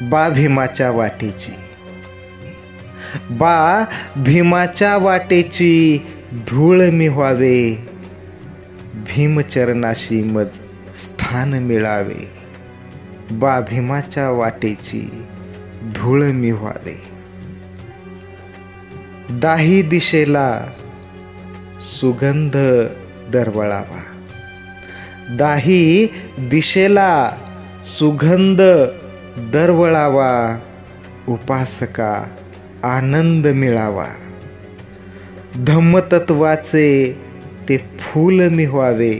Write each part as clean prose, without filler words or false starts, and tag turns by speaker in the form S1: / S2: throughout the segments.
S1: बा भीमाच्या वाटेची, बा भीमाच्या वाटेची धूळ मी व्हावे, भीमचरणाशी मज स्थान मिळावे, बा भीमाच्या वाटेची धूळ मी व्हावे. दाही दिशेला सुगंध दरवळावा, दाही दिशेला सुगंध दरवळावा, उपासका आनंद मिळावा, धम्मतत्वाचे ते फूल मी व्हावे,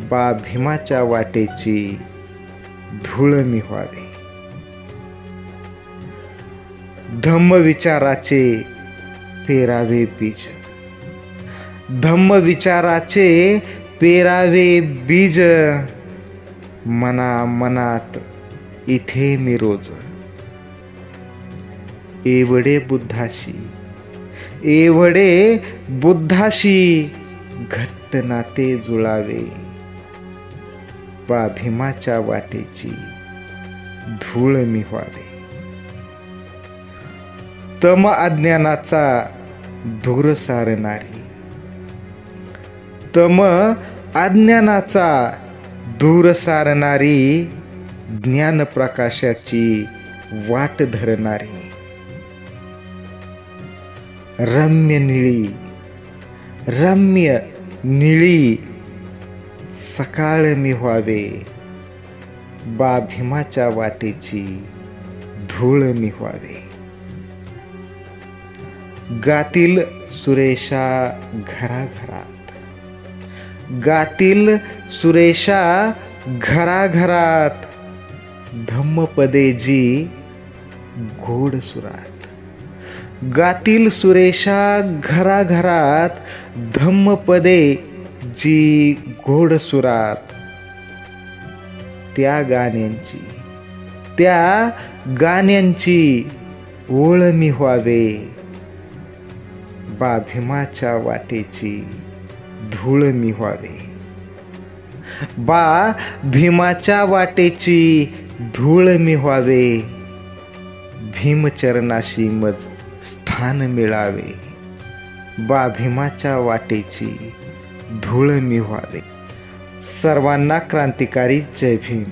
S1: बा भीमाच्या वाटेची धूळ मी व्हावे. धम्म विचाराचे पेरावे बीज, धम्म विचाराचे पेरावे बीज, मना मनात इथे मी रोज, एवढे बुद्धाशी, एवढे बुद्धाशी घट्ट नाते जुळावे, बा भीमाच्या वाटेची धूळ मी व्हावे. तम अज्ञानाचा धूर सारणारी, तम अज्ञानाचा धूर सारणारी, ज्ञान प्रकाशाची वाट धरणारी, रम्य निळी, रम्य निळी सकाळ मी व्हावे, बा भीमाच्या वाटेची धूळ मी व्हावे. गातील सुरेशा घराघरात, गातील सुरेशा घराघरात, धम्मपदे जी गोड सुरात, गातील सुरेशा घराघरात, धम्मपदे जी गोड सुरात, त्या गाण्यांची, त्या गाण्यांची ओळ मी व्हावे, बा भीमाच्या वाटेची धूळ मी व्हावे, बा भीमाच्या वाटेची धूळ मी व्हावे, भीमचरणाशी मज स्थान मिळावे, बा भीमाच्या वाटेची धूळ मी व्हावे. सर्वांना क्रांतिकारी जय भीम.